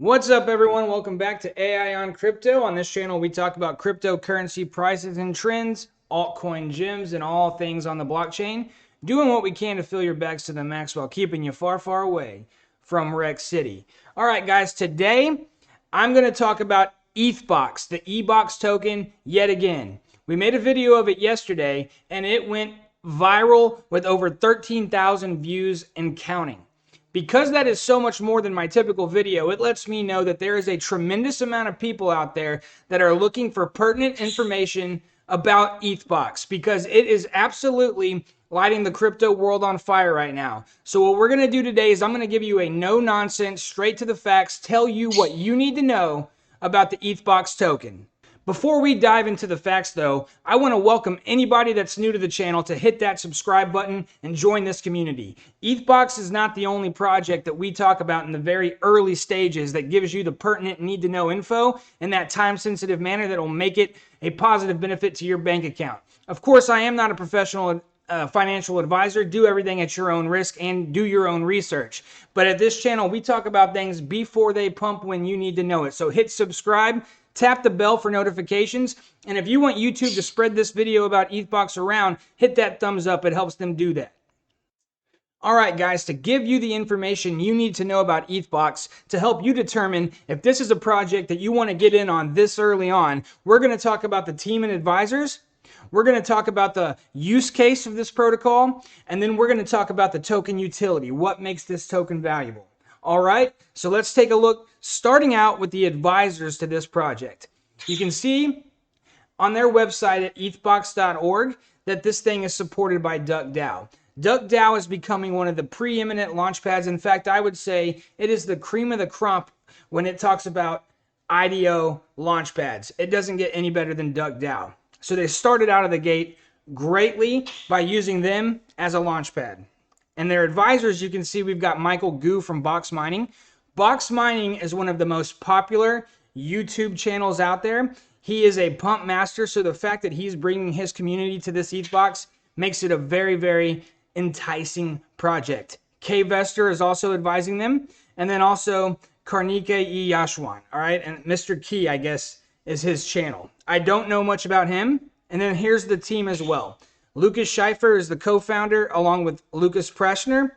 What's up, everyone? Welcome back to AI on Crypto. On this channel, we talk about cryptocurrency prices and trends, altcoin gems, and all things on the blockchain, doing what we can to fill your bags to the max while keeping you far, far away from Wreck City. All right, guys, today I'm going to talk about Ethbox, the EBOX token, yet again. We made a video of it yesterday, and it went viral with over 13,000 views and counting. Because that is so much more than my typical video, it lets me know that there is a tremendous amount of people out there that are looking for pertinent information about Ethbox, because it is absolutely lighting the crypto world on fire right now. So what we're going to do today is I'm going to give you a no-nonsense, straight to the facts, tell you what you need to know about the Ethbox token. Before we dive into the facts, though, I want to welcome anybody that's new to the channel to hit that subscribe button and join this community. Ethbox is not the only project that we talk about in the very early stages that gives you the pertinent need-to-know info in that time-sensitive manner that will make it a positive benefit to your bank account. Of course, I am not a professional financial advisor. Do everything at your own risk and do your own research. But at this channel, we talk about things before they pump when you need to know it. So hit subscribe. Tap the bell for notifications, and if you want YouTube to spread this video about Ethbox around, hit that thumbs up. It helps them do that. All right, guys, to give you the information you need to know about Ethbox to help you determine if this is a project that you want to get in on this early on, we're going to talk about the team and advisors. We're going to talk about the use case of this protocol, and then we're going to talk about the token utility, what makes this token valuable. All right, so let's take a look, starting out with the advisors to this project. You can see on their website at ethbox.org that this thing is supported by DuckDAO. DuckDAO is becoming one of the preeminent launchpads. In fact, I would say it is the cream of the crop when it talks about IDO launchpads. It doesn't get any better than DuckDAO. So they started out of the gate greatly by using them as a launchpad. And their advisors, you can see we've got Michael Gu from Box Mining. Box Mining is one of the most popular YouTube channels out there. He is a pump master, so the fact that he's bringing his community to this Ethbox makes it a very, very enticing project. K Vester is also advising them, and then also Karnike E. Yashwan, all right? And Mr. Key, I guess, is his channel. I don't know much about him. And then here's the team as well. Lucas Scheifer is the co-founder, along with Lucas Preschner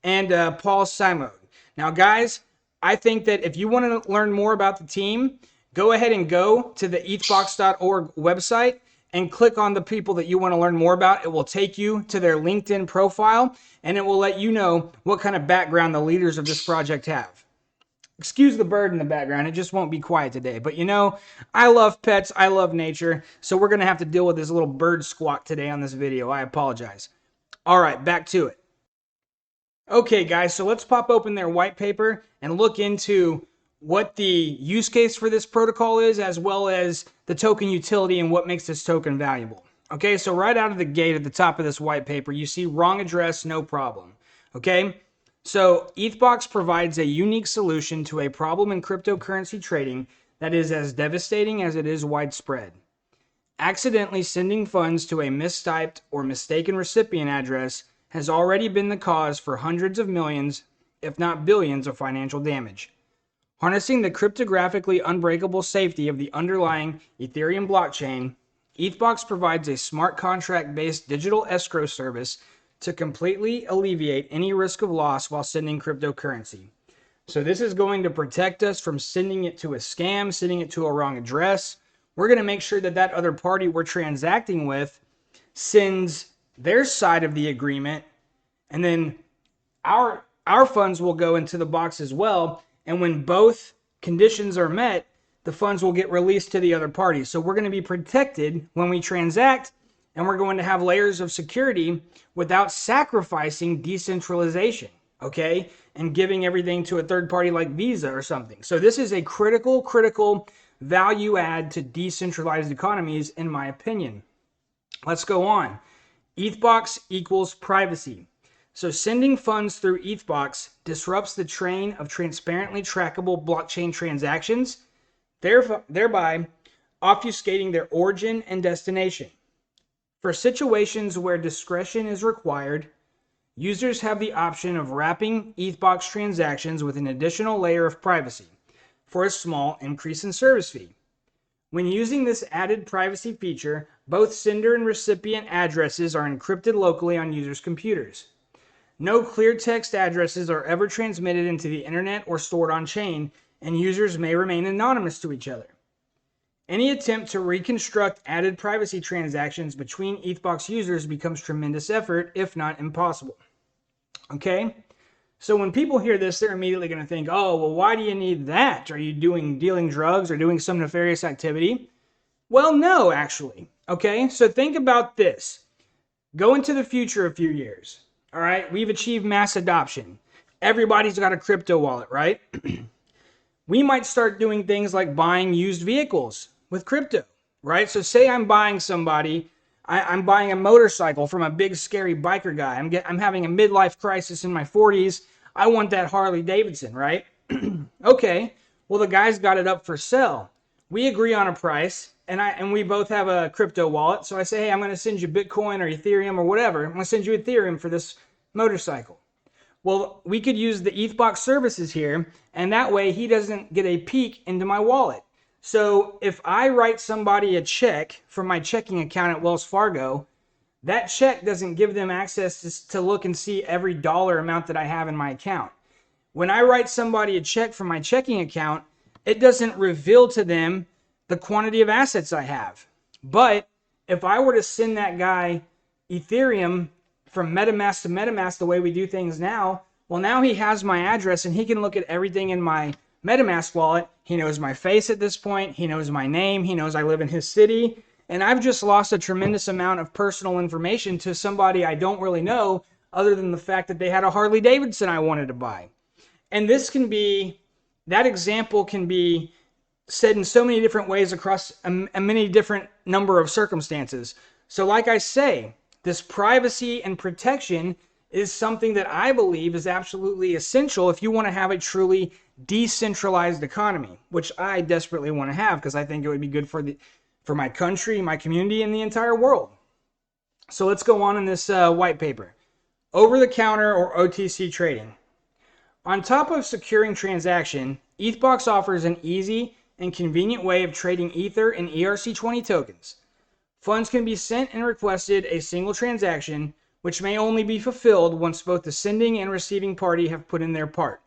and Paul Simon. Now, guys, I think that if you want to learn more about the team, go ahead and go to the ethbox.org website and click on the people that you want to learn more about. It will take you to their LinkedIn profile, and it will let you know what kind of background the leaders of this project have. Excuse the bird in the background. It just won't be quiet today. But you know, I love pets. I love nature. So we're going to have to deal with this little bird squawk today on this video. I apologize. All right, back to it. Okay, guys, so let's pop open their white paper and look into what the use case for this protocol is, as well as the token utility and what makes this token valuable. Okay, so right out of the gate at the top of this white paper, you see wrong address, no problem. Okay. So Ethbox provides a unique solution to a problem in cryptocurrency trading that is as devastating as it is widespread. Accidentally sending funds to a mistyped or mistaken recipient address has already been the cause for hundreds of millions, if not billions, of financial damage. Harnessing the cryptographically unbreakable safety of the underlying Ethereum blockchain, Ethbox provides a smart contract-based digital escrow service to completely alleviate any risk of loss while sending cryptocurrency. So this is going to protect us from sending it to a scam, sending it to a wrong address. We're going to make sure that that other party we're transacting with sends their side of the agreement, and then our funds will go into the box as well. And when both conditions are met, the funds will get released to the other party. So we're going to be protected when we transact, and we're going to have layers of security without sacrificing decentralization, okay? And giving everything to a third party like Visa or something. So this is a critical value add to decentralized economies, in my opinion. Let's go on. Ethbox equals privacy. So sending funds through Ethbox disrupts the train of transparently trackable blockchain transactions, thereby obfuscating their origin and destination. For situations where discretion is required, users have the option of wrapping Ethbox transactions with an additional layer of privacy. for a small increase in service fee. When using this added privacy feature, both sender and recipient addresses are encrypted locally on users' computers. No clear text addresses are ever transmitted into the internet or stored on chain, and users may remain anonymous to each other. Any attempt to reconstruct added privacy transactions between Ethbox users becomes tremendous effort, if not impossible. Okay? So when people hear this, they're immediately going to think, oh, well, why do you need that? Are you dealing drugs or doing some nefarious activity? Well, no, actually. Okay? So think about this. Go into the future a few years. All right? We've achieved mass adoption. Everybody's got a crypto wallet, right? We might start doing things like buying used vehicles with crypto, right? So say I'm buying I'm buying a motorcycle from a big scary biker guy. I'm having a midlife crisis in my 40s. I want that Harley Davidson, right? Okay, well, the guy's got it up for sale. We agree on a price, and we both have a crypto wallet. So I say, hey, I'm going to send you Bitcoin or Ethereum or whatever. I'm going to send you Ethereum for this motorcycle. Well, we could use the Ethbox services here, and that way he doesn't get a peek into my wallet. So if I write somebody a check from my checking account at Wells Fargo, that check doesn't give them access to look and see every dollar amount that I have in my account. When I write somebody a check from my checking account, it doesn't reveal to them the quantity of assets I have. But if I were to send that guy Ethereum from MetaMask to MetaMask the way we do things now, well, now he has my address and he can look at everything in my MetaMask wallet. He knows my face at this point. He knows my name. He knows I live in his city. And I've just lost a tremendous amount of personal information to somebody I don't really know, other than the fact that they had a Harley Davidson I wanted to buy. And that example can be said in so many different ways across a many different number of circumstances. So like I say, this privacy and protection is something that I believe is absolutely essential if you want to have a truly decentralized economy, which I desperately want to have because I think it would be good for my country, my community, and the entire world. So let's go on in this white paper. Over-the-counter or OTC trading. On top of securing transaction, Ethbox offers an easy and convenient way of trading Ether and ERC20 tokens. Funds can be sent and requested a single transaction, which may only be fulfilled once both the sending and receiving party have put in their part.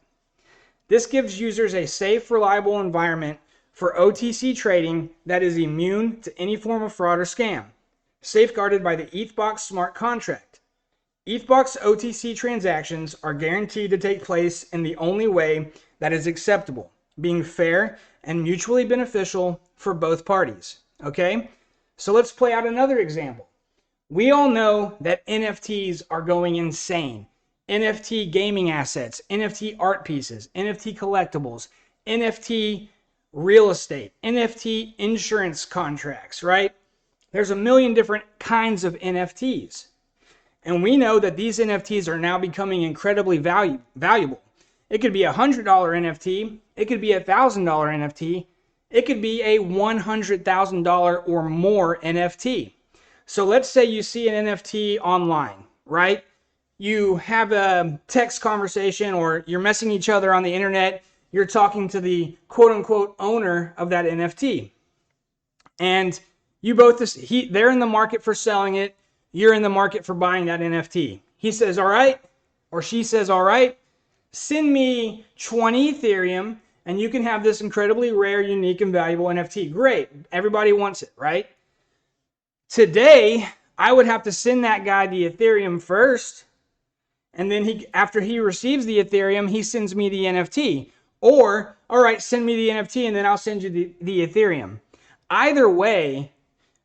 This gives users a safe, reliable environment for OTC trading that is immune to any form of fraud or scam, safeguarded by the Ethbox smart contract. Ethbox OTC transactions are guaranteed to take place in the only way that is acceptable, being fair and mutually beneficial for both parties. Okay? So let's play out another example. We all know that NFTs are going insane. NFT gaming assets, NFT art pieces, NFT collectibles, NFT real estate, NFT insurance contracts, right? There's a million different kinds of NFTs. And we know that these NFTs are now becoming incredibly valuable. It could be a $100 NFT. It could be a $1,000 NFT. It could be a $100,000 or more NFT. So let's say you see an NFT online, right? You have a text conversation or you're messaging each other on the internet. You're talking to the quote-unquote owner of that NFT. And you both, they're in the market for selling it. You're in the market for buying that NFT. He says, all right, or she says, all right, send me 20 Ethereum and you can have this incredibly rare, unique, and valuable NFT. Great. Everybody wants it, right? Today, I would have to send that guy the Ethereum first. And then after he receives the Ethereum, he sends me the NFT. Or, all right, send me the NFT and then I'll send you the Ethereum. Either way,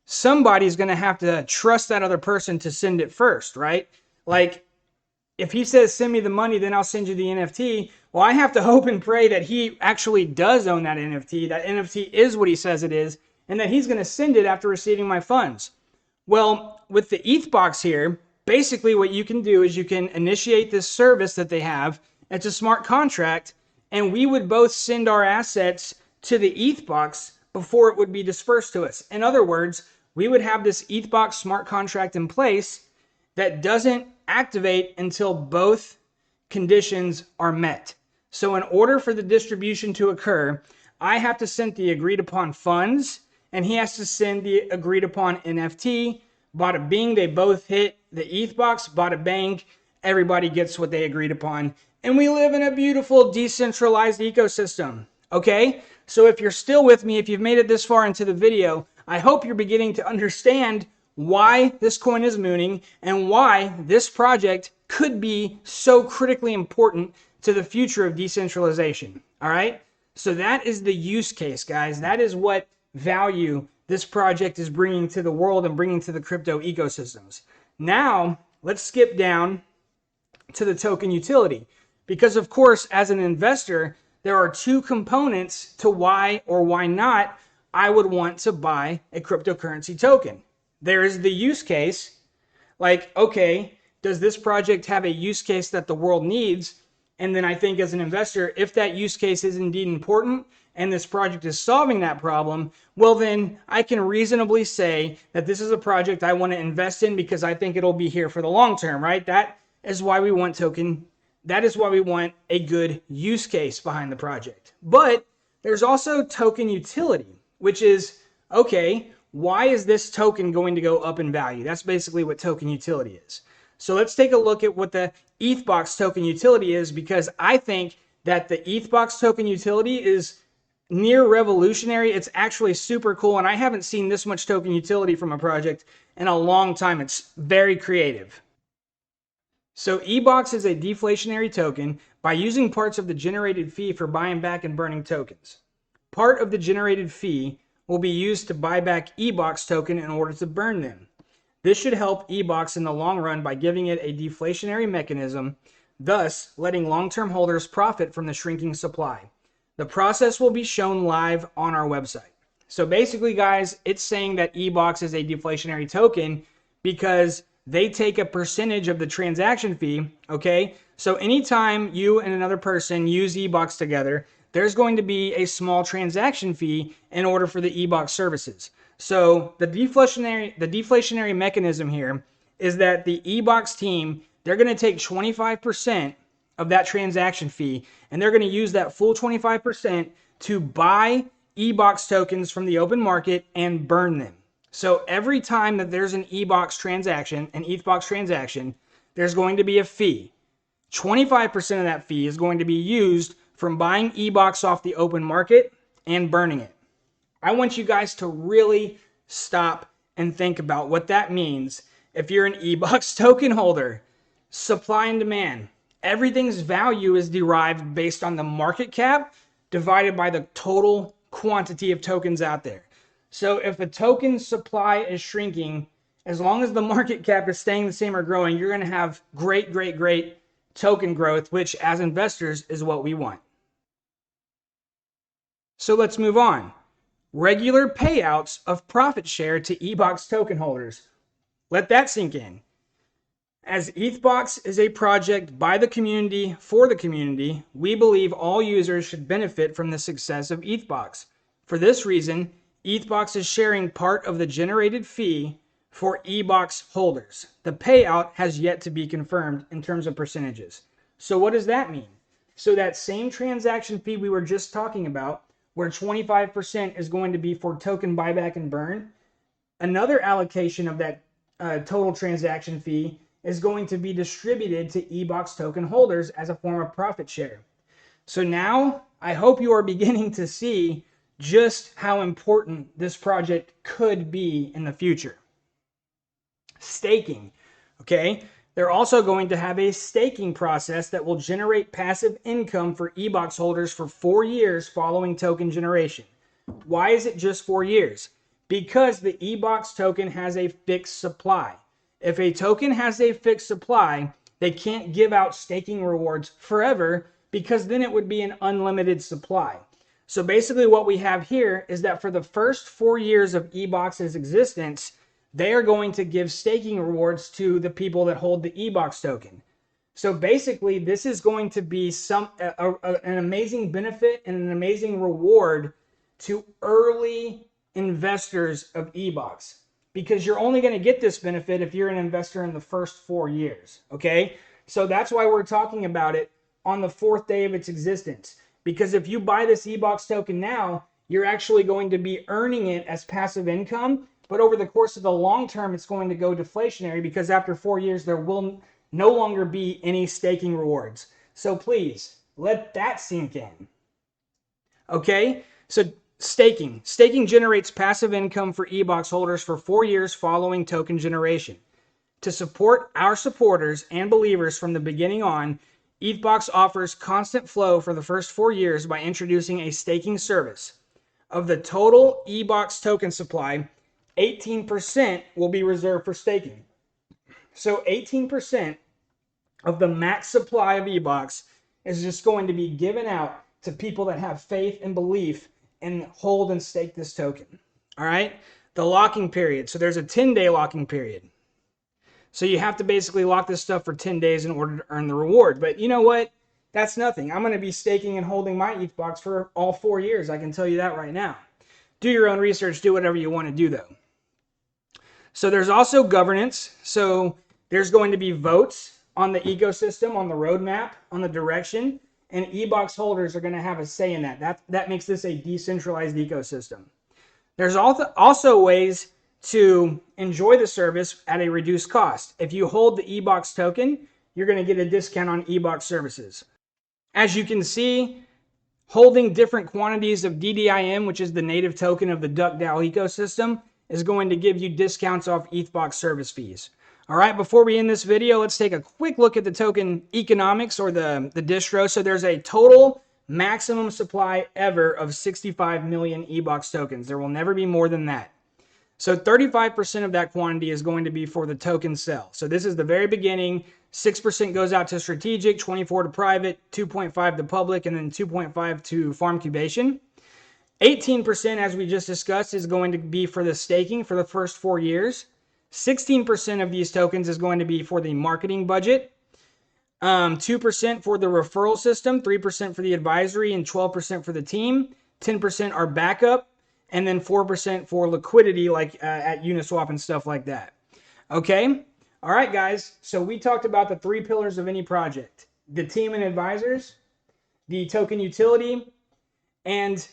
somebody's going to have to trust that other person to send it first, right? Like, if he says, send me the money, then I'll send you the NFT. Well, I have to hope and pray that he actually does own that NFT is what he says it is, and that he's going to send it after receiving my funds. Well, with the Ethbox here, basically what you can do is you can initiate this service that they have. It's a smart contract, and we would both send our assets to the Ethbox before it would be dispersed to us. In other words, we would have this Ethbox smart contract in place that doesn't activate until both conditions are met. So in order for the distribution to occur, I have to send the agreed upon funds, and he has to send the agreed upon NFT. Bada bing, they both hit the Ethbox. Bada bang, everybody gets what they agreed upon. And we live in a beautiful decentralized ecosystem. Okay? So if you're still with me, if you've made it this far into the video, I hope you're beginning to understand why this coin is mooning and why this project could be so critically important to the future of decentralization. All right? So that is the use case, guys. That is what value this project is bringing to the world and bringing to the crypto ecosystems. Now, let's skip down to the token utility. Because, of course, as an investor, there are two components to why or why not I would want to buy a cryptocurrency token. There is the use case, like, okay, does this project have a use case that the world needs? And then I think as an investor, if that use case is indeed important and this project is solving that problem, well, then I can reasonably say that this is a project I want to invest in because I think it'll be here for the long term, right? That is why we want that is why we want a good use case behind the project. But there's also token utility, which is, okay, why is this token going to go up in value? That's basically what token utility is. So let's take a look at what the Ethbox token utility is, because I think that the Ethbox token utility is near revolutionary. It's actually super cool, and I haven't seen this much token utility from a project in a long time. It's very creative. So EBOX is a deflationary token by using parts of the generated fee for buying back and burning tokens. Part of the generated fee will be used to buy back EBOX token in order to burn them. This should help EBOX in the long run by giving it a deflationary mechanism, thus letting long-term holders profit from the shrinking supply. The process will be shown live on our website. So basically, guys, it's saying that EBOX is a deflationary token because they take a percentage of the transaction fee, okay? So anytime you and another person use EBOX together, there's going to be a small transaction fee in order for the EBOX services. So the deflationary mechanism here is that the EBOX team, they're going to take 25% of that transaction fee, and they're going to use that full 25% to buy EBOX tokens from the open market and burn them. So every time that there's an EBOX transaction, an Ethbox transaction, there's going to be a fee. 25% of that fee is going to be used from buying EBOX off the open market and burning it. I want you guys to really stop and think about what that means if you're an EBOX token holder. Supply and demand. Everything's value is derived based on the market cap divided by the total quantity of tokens out there. So if a token supply is shrinking, as long as the market cap is staying the same or growing, you're going to have great token growth, which as investors is what we want. So let's move on. Regular payouts of profit share to EBOX token holders. Let that sink in. As Ethbox is a project by the community for the community, we believe all users should benefit from the success of Ethbox. For this reason, Ethbox is sharing part of the generated fee for EBOX holders. The payout has yet to be confirmed in terms of percentages. So what does that mean? So that same transaction fee we were just talking about, where 25% is going to be for token buyback and burn, another allocation of that total transaction fee is going to be distributed to EBOX token holders as a form of profit share. So now I hope you are beginning to see just how important this project could be in the future. Staking, okay? They're also going to have a staking process that will generate passive income for EBOX holders for 4 years following token generation. Why is it just 4 years? Because the EBOX token has a fixed supply. If a token has a fixed supply, they can't give out staking rewards forever because then it would be an unlimited supply. So basically what we have here is that for the first 4 years of EBOX's existence, they are going to give staking rewards to the people that hold the EBOX token. So basically this is going to be an amazing benefit and an amazing reward to early investors of EBOX, because you're only going to get this benefit if you're an investor in the first 4 years, okay? So that's why we're talking about it on the 4th day of its existence. Because if you buy this EBOX token now, you're actually going to be earning it as passive income. But over the course of the long term, it's going to go deflationary because after 4 years, there will no longer be any staking rewards. So please let that sink in. Okay, so staking. Staking generates passive income for EBOX holders for 4 years following token generation. To support our supporters and believers from the beginning on, Ethbox offers constant flow for the first 4 years by introducing a staking service. Of the total EBOX token supply, 18% will be reserved for staking. So 18% of the max supply of EBOX is just going to be given out to people that have faith and belief and hold and stake this token. All right? The locking period. So there's a 10-day locking period. So you have to basically lock this stuff for 10 days in order to earn the reward. But you know what? That's nothing. I'm going to be staking and holding my Ethbox for all 4 years. I can tell you that right now. Do your own research. Do whatever you want to do, though. So there's also governance. So there's going to be votes on the ecosystem, on the roadmap, on the direction. And EBOX holders are going to have a say in that. That makes this a decentralized ecosystem. There's also ways to enjoy the service at a reduced cost. If you hold the EBOX token, you're going to get a discount on EBOX services. As you can see, holding different quantities of DDIM, which is the native token of the DuckDAO ecosystem, is going to give you discounts off Ethbox service fees. All right, before we end this video, let's take a quick look at the token economics or the distro. So there's a total maximum supply ever of 65 million EBOX tokens. There will never be more than that. So 35% of that quantity is going to be for the token sell. So this is the very beginning. 6% goes out to strategic, 24% to private, 2.5% to public, and then 2.5% to farm incubation. 18%, as we just discussed, is going to be for the staking for the first 4 years. 16% of these tokens is going to be for the marketing budget. 2% for the referral system, 3% for the advisory, and 12% for the team. 10% are backup. And then 4% for liquidity, like at Uniswap and stuff like that. Okay? All right, guys. So we talked about the 3 pillars of any project. The team and advisors, the token utility, and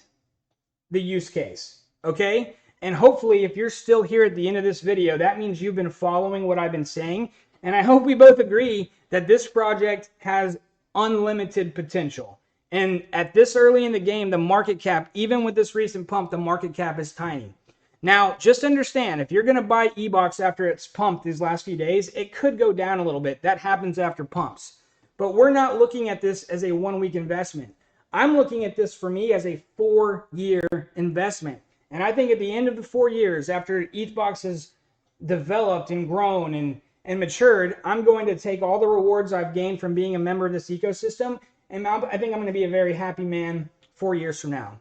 the use case. Okay? And hopefully, if you're still here at the end of this video, that means you've been following what I've been saying. And I hope we both agree that this project has unlimited potential. And at this early in the game, the market cap, even with this recent pump, the market cap is tiny. Now, just understand, if you're going to buy EBOX after it's pumped these last few days, it could go down a little bit. That happens after pumps. But we're not looking at this as a 1-week investment. I'm looking at this for me as a 4-year investment. And I think at the end of the 4 years, after Ethbox has developed and grown and matured, I'm going to take all the rewards I've gained from being a member of this ecosystem, and I think I'm going to be a very happy man 4 years from now.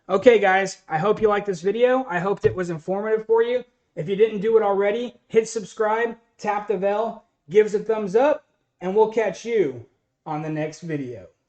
Okay, guys, I hope you liked this video. I hoped it was informative for you. If you didn't do it already, hit subscribe, tap the bell, give us a thumbs up, and we'll catch you on the next video.